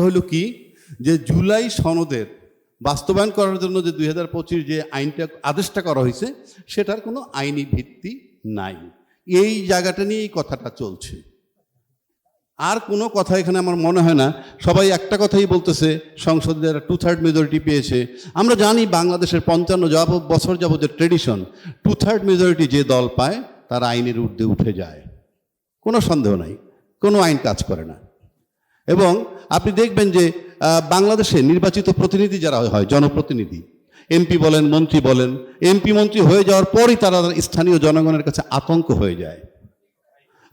হলো কি, যে জুলাই সনদের বাস্তবায়ন করার জন্য যে 2025 যে আইনটা আদেশটা করা হয়েছে সেটার কোনো আইনি ভিত্তি নাই। এই জায়গাটা নিয়ে এই কথাটা চলছে। আর কোনো কথা এখানে আমার মনে হয় না। সবাই একটা কথাই বলতেছে, সংসদে যারা 2/3 মেজরিটি পেয়েছে। আমরা জানি বাংলাদেশের 55 বছর যাবত যে ট্রেডিশন, 2/3 মেজরিটি যে দল পায় তারা আইনের ঊর্ধ্বে উঠে যায়, কোনো সন্দেহ নাই, কোনো আইন কাজ করে না। এবং আপনি দেখবেন যে বাংলাদেশে নির্বাচিত প্রতিনিধি যারা হয়, জনপ্রতিনিধি, এমপি বলেন, মন্ত্রী বলেন, এমপি মন্ত্রী হয়ে যাওয়ার পরই তারা স্থানীয় জনগণের কাছে আতঙ্ক হয়ে যায়।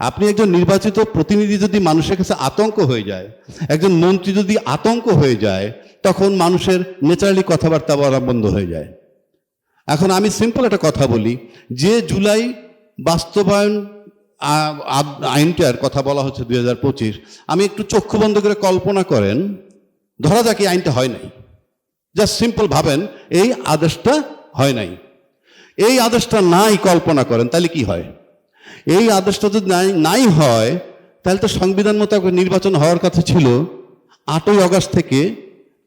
আপনি একজন নির্বাচিত প্রতিনিধি যদি মানুষের কাছে আতঙ্ক হয়ে যায়, একজন মন্ত্রী যদি আতঙ্ক হয়ে যায়, তখন মানুষের ন্যাচারালি কথাবার্তা বলা বন্ধ হয়ে যায়। এখন আমি সিম্পল একটা কথা বলি, যে জুলাই বাস্তবায়ন আইনটার কথা বলা হচ্ছে 2025, আমি একটু চক্ষু বন্ধ করে কল্পনা করেন, ধরা যাক এই আইনটা হয় নাই, জাস্ট সিম্পল ভাবেন এই আদেশটা হয় নাই, এই আদেশটা নাই কল্পনা করেন, তাহলে কি হয়? এই আদেশটা যদি নাই হয়, তাহলে তো সংবিধান মোতাবেক নির্বাচন হওয়ার কথা ছিল 8ই আগস্ট থেকে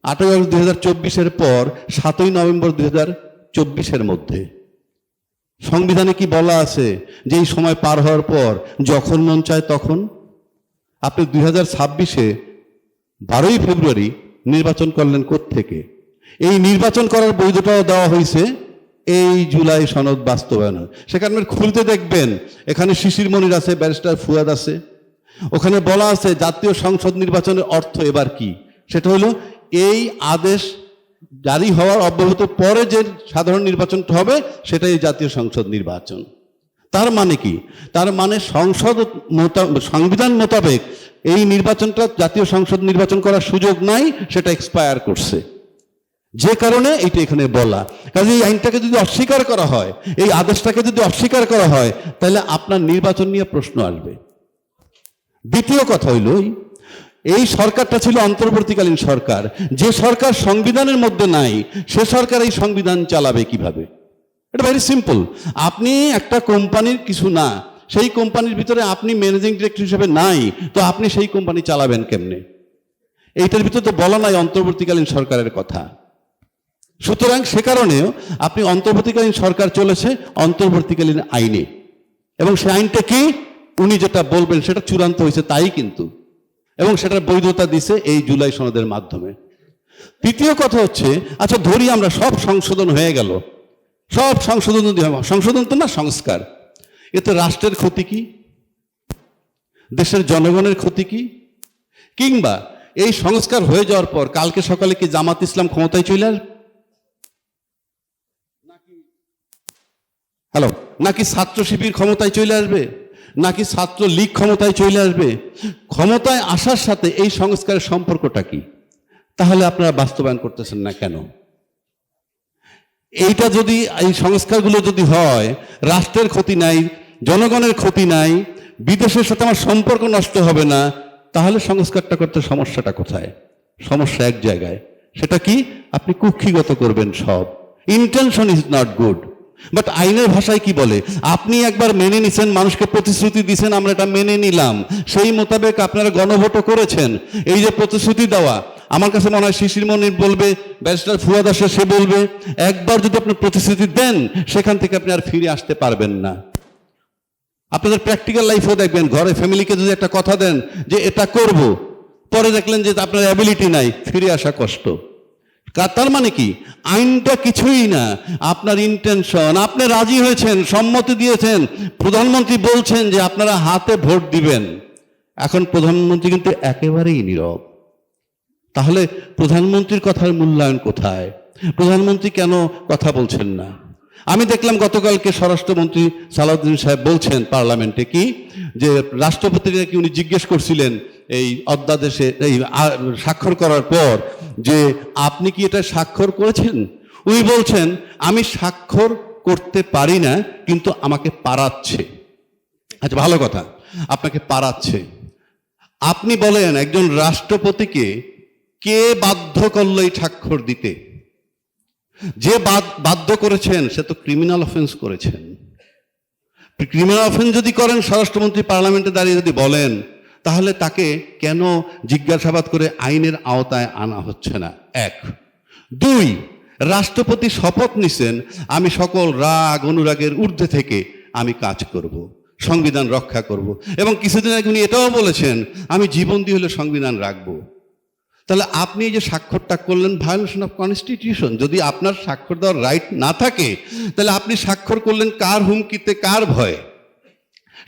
8ই আগস্ট 2024-এর পর 7ই নভেম্বর 2024-এর মধ্যে। সংবিধানে কি বলা আছে যে এই সময় পার হওয়ার পর যখন মন চায় তখন? আপনি 2026-এ 12ই ফেব্রুয়ারি নির্বাচন করলেন কোত্থেকে? এই নির্বাচন করার বৈধতাও দেওয়া হয়েছে এই জুলাই সনদ বাস্তবায়ন। সেখানে খুলতে দেখবেন এখানে শিশির মনির আছে, ব্যারিস্টার ফুয়াদ আছে। ওখানে বলা আছে জাতীয় সংসদ নির্বাচনের অর্থ এবার কি, সেটা হলো এই আদেশ জারি হওয়ার অব্যাহত পরে যে সাধারণ নির্বাচনটা হবে সেটাই জাতীয় সংসদ নির্বাচন। তার মানে কি? তার মানে সংবিধান মোতাবেক এই নির্বাচনটা জাতীয় সংসদ নির্বাচন করার সুযোগ নাই, সেটা এক্সপায়ার করছে। যে কারণে এইটা এখানে বলা, কাজে এই আইনটাকে যদি অস্বীকার করা হয়, এই আদেশটাকে যদি অস্বীকার করা হয়, তাহলে আপনার নির্বাচন নিয়ে প্রশ্ন আসবে। দ্বিতীয় কথা হইল, এই সরকারটা ছিল অন্তর্বর্তীকালীন সরকার। যে সরকার সংবিধানের মধ্যে নাই, সে সরকার এই সংবিধান চালাবে কিভাবে? এটা ভেরি সিম্পল। আপনি একটা কোম্পানির কিছু না, সেই কোম্পানির ভিতরে আপনি ম্যানেজিং ডিরেক্টর হিসেবে নাই, তো আপনি সেই কোম্পানি চালাবেন কেমনে? এইটার ভিতরে তো বলা নাই অন্তর্বর্তীকালীন সরকারের কথা। সুতরাং সে কারণেও আপনি অন্তর্বর্তীকালীন সরকার চলেছে অন্তর্বর্তীকালীন আইনে, এবং সে আইনটা কি উনি যেটা বলবেন সেটা চূড়ান্ত হয়েছে তাই কিন্তু, এবং সেটার বৈধতা দিছে এই জুলাই সনদের মাধ্যমে। তৃতীয় কথা হচ্ছে, আচ্ছা ধরি আমরা সব সংশোধন হয়ে গেল, সব সংশোধন যদি হয়, সংশোধন তো না, সংস্কার, এতে রাষ্ট্রের ক্ষতি কি, দেশের জনগণের ক্ষতি কি? কিংবা এই সংস্কার হয়ে যাওয়ার পর কালকে সকালে কি জামাত ইসলাম ক্ষমতায় চলে আসবে? হ্যালো, নাকি ছাত্র শিবির ক্ষমতায় চলে আসবে, নাকি ছাত্র লীগ ক্ষমতায় চলে আসবে? ক্ষমতায় আসার সাথে এই সংস্কারের সম্পর্কটা কি? তাহলে আপনারা বাস্তবায়ন করতেছেন না কেন? এইটা যদি, এই সংস্কারগুলো যদি হয়, রাষ্ট্রের ক্ষতি নাই, জনগণের ক্ষতি নাই, বিদেশের সাথে আমার সম্পর্ক নষ্ট হবে না, তাহলে সংস্কারটা করতে সমস্যাটা কোথায়? সমস্যা এক জায়গায়, সেটা কি? আপনি কুক্ষিগত করবেন সব। Intention is not good, but আইনের ভাষায় কি বলে? আপনি একবার মেনে নিছেন, মানুষকে প্রতিশ্রুতি দিচ্ছেন, আমরা এটা মেনে নিলাম, সেই মোতাবেক আপনারা গণভোটও করেছেন। এই যে প্রতিশ্রুতি দেওয়া, আমার কাছে মনে হয় শিশির মনির বলবে, ব্যারিস্টার ফুয়াদ আসে সে বলবে, একবার যদি আপনি প্রতিশ্রুতি দেন সেখান থেকে আপনি আর ফিরে আসতে পারবেন না। আপনাদের প্র্যাকটিক্যাল লাইফও দেখবেন, ঘরে ফ্যামিলিকে যদি একটা কথা দেন যে এটা করব, পরে দেখলেন যে আপনার অ্যাবিলিটি নাই, ফিরে আসা কষ্ট। তার মানে কি? আইনটা কিছুই না, আপনার ইন্টেনশন। আপনি রাজি হয়েছেন, সম্মতি দিয়েছেন, প্রধানমন্ত্রী বলছেন যে আপনারা হাতে ভোট দিবেন। এখন প্রধানমন্ত্রী কিন্তু একেবারেই নীরব। তাহলে প্রধানমন্ত্রীর কথার মূল্যায়ন কোথায়? প্রধানমন্ত্রী কেন কথা বলছেন না? আমি দেখলাম গতকালকে স্বরাষ্ট্রমন্ত্রী সালাউদ্দিন সাহেব বলছেন পার্লামেন্টে কি, যে রাষ্ট্রপতিকে কি উনি জিজ্ঞেস করছিলেন এই অধ্যাদেশে এই স্বাক্ষর করার পর যে আপনি কি এটা স্বাক্ষর করেছেন? উনি বলছেন আমি স্বাক্ষর করতে পারি না, কিন্তু আমাকে পারাচ্ছে। আচ্ছা ভালো কথা, আপনাকে পারাচ্ছে। আপনি বলেন একজন রাষ্ট্রপতিকে কে বাধ্য করলো এই স্বাক্ষর দিতে? যে বাধ্য করেছেন সে তো ক্রিমিনাল অফেন্স করেছেন। ক্রিমিনাল অফেন্স যদি করেন, স্বরাষ্ট্রমন্ত্রী পার্লামেন্টে দাঁড়িয়ে যদি বলেন, তাহলে তাকে কেন জিজ্ঞাসাবাদ করে আইনের আওতায় আনা হচ্ছে না? এক। দুই, রাষ্ট্রপতি শপথ নিছেন আমি সকল রাগ অনুরাগের ঊর্ধ্বে থেকে আমি কাজ করব, সংবিধান রক্ষা করব, এবং কিছুদিন আগে উনি এটাও বলেছেন আমি জীবন দিয়ে হলে সংবিধান রাখবো। তাহলে আপনি যে স্বাক্ষরটা করলেন ভায়োলেশন অফ কনস্টিটিউশন। যদি আপনার স্বাক্ষর দেওয়ার রাইট না থাকে তাহলে আপনি স্বাক্ষর করলেন কার হুমকিতে, কার ভয়ে?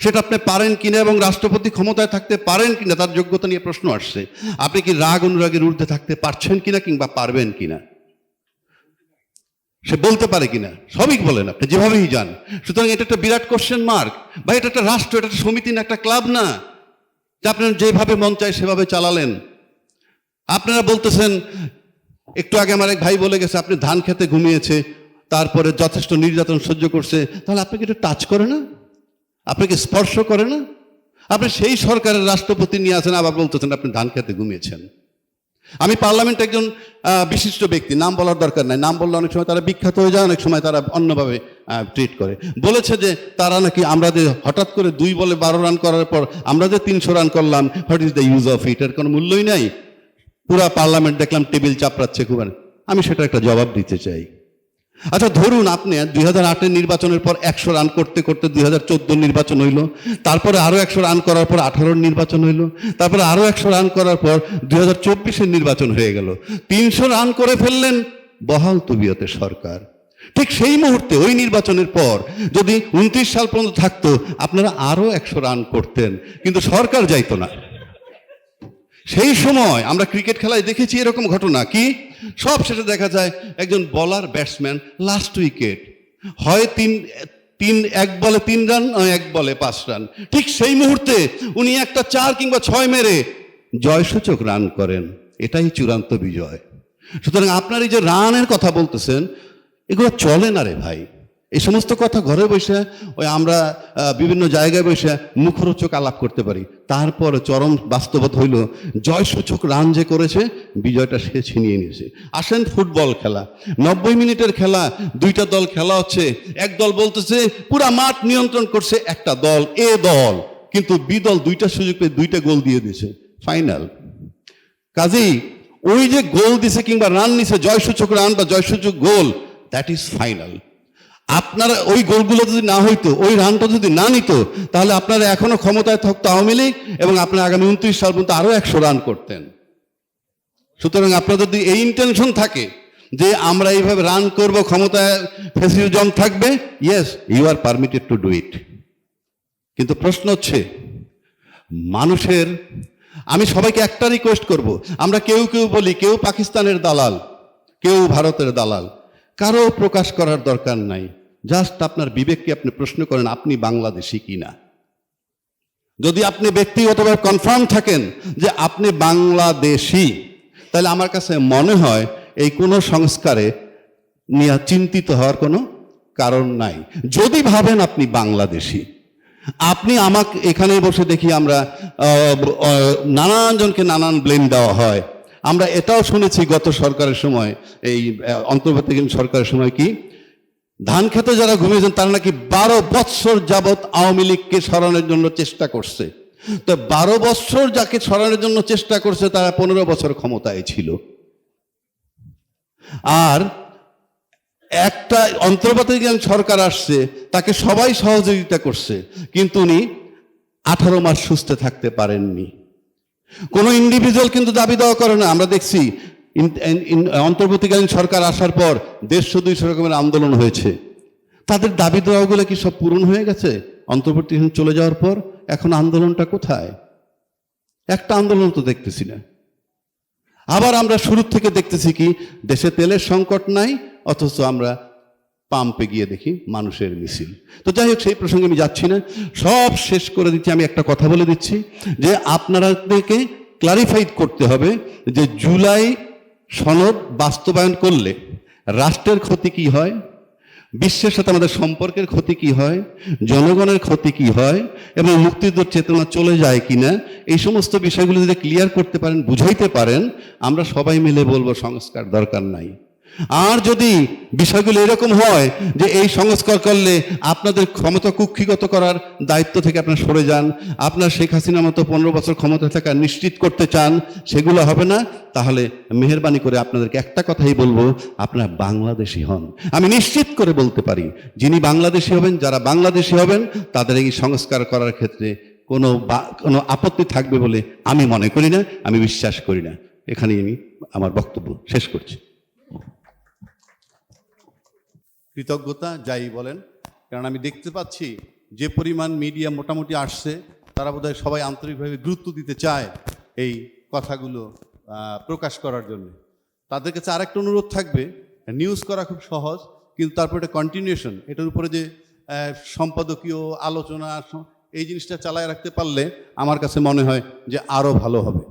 সেটা আপনি পারেন কিনা এবং রাষ্ট্রপতি ক্ষমতায় থাকতে পারেন কিনা তার যোগ্যতা নিয়ে প্রশ্ন আসছে। আপনি কি রাগ অনুরাগের ঊর্ধ্বে থাকতে পারছেন কিনা কিংবা পারবেন কিনা, সে বলতে পারে কিনা? সবই বলেন আপনি যেভাবেই যান। সুতরাং এটা একটা বিরাট কোশ্চেন মার্ক। বা এটা একটা রাষ্ট্র, এটা একটা সমিতি না, একটা ক্লাব না যে আপনারা যেভাবে মন চায় সেভাবে চালালেন। আপনারা বলতেছেন, একটু আগে আমার এক ভাই বলে গেছে আপনি ধান খেতে ঘুমিয়েছে, তারপরে যথেষ্ট নির্যাতন সহ্য করছে, তাহলে আপনাকে এটা টাচ করে না? আপনাকে স্পর্শ করে না? আপনি সেই সরকারের রাষ্ট্রপতি নিয়ে আছেন, আবার বলতেছেন আপনি ধান খেতে ঘুমিয়েছেন। আমি পার্লামেন্টে একজন বিশিষ্ট ব্যক্তি, নাম বলার দরকার নাই, নাম বললে অনেক সময় তারা বিখ্যাত হয়ে যায়, অনেক সময় তারা অন্যভাবে ট্রিট করে, বলেছে যে তারা নাকি আমরা যে হঠাৎ করে 2 বলে 12 রান করার পর আমরা যে 300 রান করলাম, what is the use of it, এর কোনো মূল্যই নাই। পুরা পার্লামেন্ট দেখলাম টেবিল চাপড়াচ্ছে খুব। আমি সেটা একটা জবাব দিতে চাই। আচ্ছা ধরুন আপনি 2008-এর নির্বাচনের পর 100 রান করতে করতে 2014 নির্বাচন হইল, তারপরে আরো 100 রান করার পর 18-র নির্বাচন হইল, তারপরে আরো 100 রান করার পর 2024-এর নির্বাচন হয়ে গেল। 300 রান করে ফেললেন বহাল তবিয়তে সরকার। ঠিক সেই মুহূর্তে ওই নির্বাচনের পর যদি 29 সাল পর্যন্ত থাকতো আপনারা আরো 100 রান করতেন, কিন্তু সরকার যাইতো না। সেই সময় আমরা ক্রিকেট খেলায় দেখেছি এরকম ঘটনা, কি সব শেষে দেখা যায় একজন বলার ব্যাটসম্যান লাস্ট উইকেট, হয় 1 বলে 3 রান, 1 বলে 5 রান। ঠিক সেই মুহূর্তে উনি একটা 4 কিংবা 6 মেরে জয়সূচক রান করেন, এটাই চূড়ান্ত বিজয়। সুতরাং আপনার এই যে রানের কথা বলতেছেন, এগুলো চলে না রে ভাই। এই সমস্ত কথা ঘরে বসে ওই আমরা বিভিন্ন জায়গায় বসে মুখরোচক আলাপ করতে পারি, তারপর চরম বাস্তবতা হইল জয়সূচক রান যে করেছে বিজয়টা সে ছিনিয়ে নিয়েছে। আসেন ফুটবল খেলা, 90 মিনিটের খেলা, 2টা দল খেলা হচ্ছে, এক দল বলতেছে পুরা মাঠ নিয়ন্ত্রণ করছে একটা দল, এ দল, কিন্তু বি দল 2টা সুযোগ পেয়ে 2টা গোল দিয়ে দিয়েছে, ফাইনাল। কাজেই ওই যে গোল দিছে কিংবা রান নিছে, জয়সূচক রান বা জয়সূচক গোল, দ্যাট ইজ ফাইনাল। আপনারা ওই গোলগুলো যদি না হইতো, ওই রানটা যদি না নিত, তাহলে আপনারা এখনো ক্ষমতায় থাকতো আওয়ামী লীগ এবং আপনারা আগামী 29 সাল পর্যন্ত আরো 100 রান করতেন। সুতরাং আপনাদের যদি এই ইন্টেনশন থাকে যে আমরা এইভাবে রান করব, ক্ষমতায় ফ্যাসিজম থাকবে, yes you are permitted to do it. কিন্তু প্রশ্ন হচ্ছে মানুষের, আমি সবাইকে একটা রিকোয়েস্ট করব, আমরা কেউ কেউ বলি কেউ পাকিস্তানের দালাল, কেউ ভারতের দালাল, কারো প্রকাশ করার দরকার নাই। জাস্ট আপনার বিবেককে আপনি প্রশ্ন করেন আপনি বাংলাদেশি কিনা। যদি আপনি ব্যক্তিগতভাবে কনফার্ম থাকেন যে আপনি বাংলাদেশি, তাহলে আমার কাছে মনে হয় এই কোনো সংস্কারে নিয়ে চিন্তিত হওয়ার কোনো কারণ নাই। যদি ভাবেন আপনি বাংলাদেশি, আপনি আমাকে এখানে বসে দেখি আমরা নানান জনকে নানান ব্লেম দেওয়া হয়। আমরা এটাও শুনেছি গত সরকারের সময়, এই অন্তর্বর্তীকালীন সরকারের সময়, কি ধান খেতে যারা ঘুমিয়েছেন তারা নাকি 12 বৎসর যাবৎ আওয়ামী লীগকে সরানোর জন্য চেষ্টা করছে। তো 12 বৎসর যাকে সরানোর জন্য চেষ্টা করছে তারা 15 বছর ক্ষমতায় ছিল। আর একটা অন্তর্বর্তীকালীন সরকার আসছে, তাকে সবাই সহযোগিতা করছে, কিন্তু উনি 18 মাস সুস্থ থাকতে পারেননি। কোন ইন্ডিভিজুয়াল কিন্তু দাবি দেওয়া করে না। আমরা দেখছি অন্তর্বর্তীকালীন সরকার আসার পর 150-200 রকমের আন্দোলন হয়েছে, তাদের দাবি দেওয়াগুলো কি সব পূরণ হয়ে গেছে? অন্তর্বর্তীকালীন চলে যাওয়ার পর এখন আন্দোলনটা কোথায়? একটা আন্দোলন তো দেখতেছি না। আবার আমরা শুরু থেকে দেখতেছি কি দেশে তেলের সংকট নাই, অথচ আমরা পাম্পে গিয়ে দেখি মানুষের মিছিল। তো যাই হোক, সেই প্রসঙ্গে আমি যাচ্ছি না, সব শেষ করে দিচ্ছি। আমি একটা কথা বলে দিচ্ছি যে আপনাদেরকে ক্লারিফাইড করতে হবে যে জুলাই সনদ বাস্তবায়ন করলে রাষ্ট্রের ক্ষতি কি হয়, বিশ্বের সাথে আমাদের সম্পর্কের ক্ষতি কি হয়, জনগণের ক্ষতি কি হয়, এবং মুক্তিযুদ্ধের চেতনা চলে যায় কিনা, এই সমস্ত বিষয়গুলো যদি ক্লিয়ার করতে পারেন, বুঝাইতে পারেন, আমরা সবাই মিলে বলবো সংস্কার দরকার নাই। আর যদি বিষয়গুলো এরকম হয় যে এই সংস্কার করলে আপনাদের ক্ষমতা কুক্ষিগত করার দায়িত্ব থেকে আপনারা সরে যান, আপনার শেখ হাসিনার মতো 15 বছর ক্ষমতা থাকা নিশ্চিত করতে চান, সেগুলো হবে না, তাহলে মেহেরবানি করে আপনাদেরকে একটা কথাই বলবো, আপনারা বাংলাদেশি হন। আমি নিশ্চিত করে বলতে পারি, যিনি বাংলাদেশি হবেন, যারা বাংলাদেশি হবেন, তাদের এই সংস্কার করার ক্ষেত্রে কোনো আপত্তি থাকবে বলে আমি মনে করি না, আমি বিশ্বাস করি না। এখানেই আমি আমার বক্তব্য শেষ করছি। কৃতজ্ঞতা যাই বলেন, কারণ আমি দেখতে পাচ্ছি যে পরিমাণ মিডিয়া মোটামুটি আসছে, তারা বোধহয় সবাই আন্তরিকভাবে গুরুত্ব দিতে চায় এই কথাগুলো প্রকাশ করার জন্য। তাদের কাছে আরেকটা অনুরোধ থাকবে, নিউজ করা খুব সহজ, কিন্তু তারপর এটা কন্টিনিউশন, এটার উপরে যে সম্পাদকীয় আলোচনা, এই জিনিসটা চালায় রাখতে পারলে আমার কাছে মনে হয় যে আরও ভালো হবে।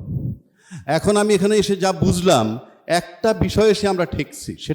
এখন আমি এখানে এসে যা বুঝলাম, একটা বিষয় এসে আমরা ঠেকছি, সেটা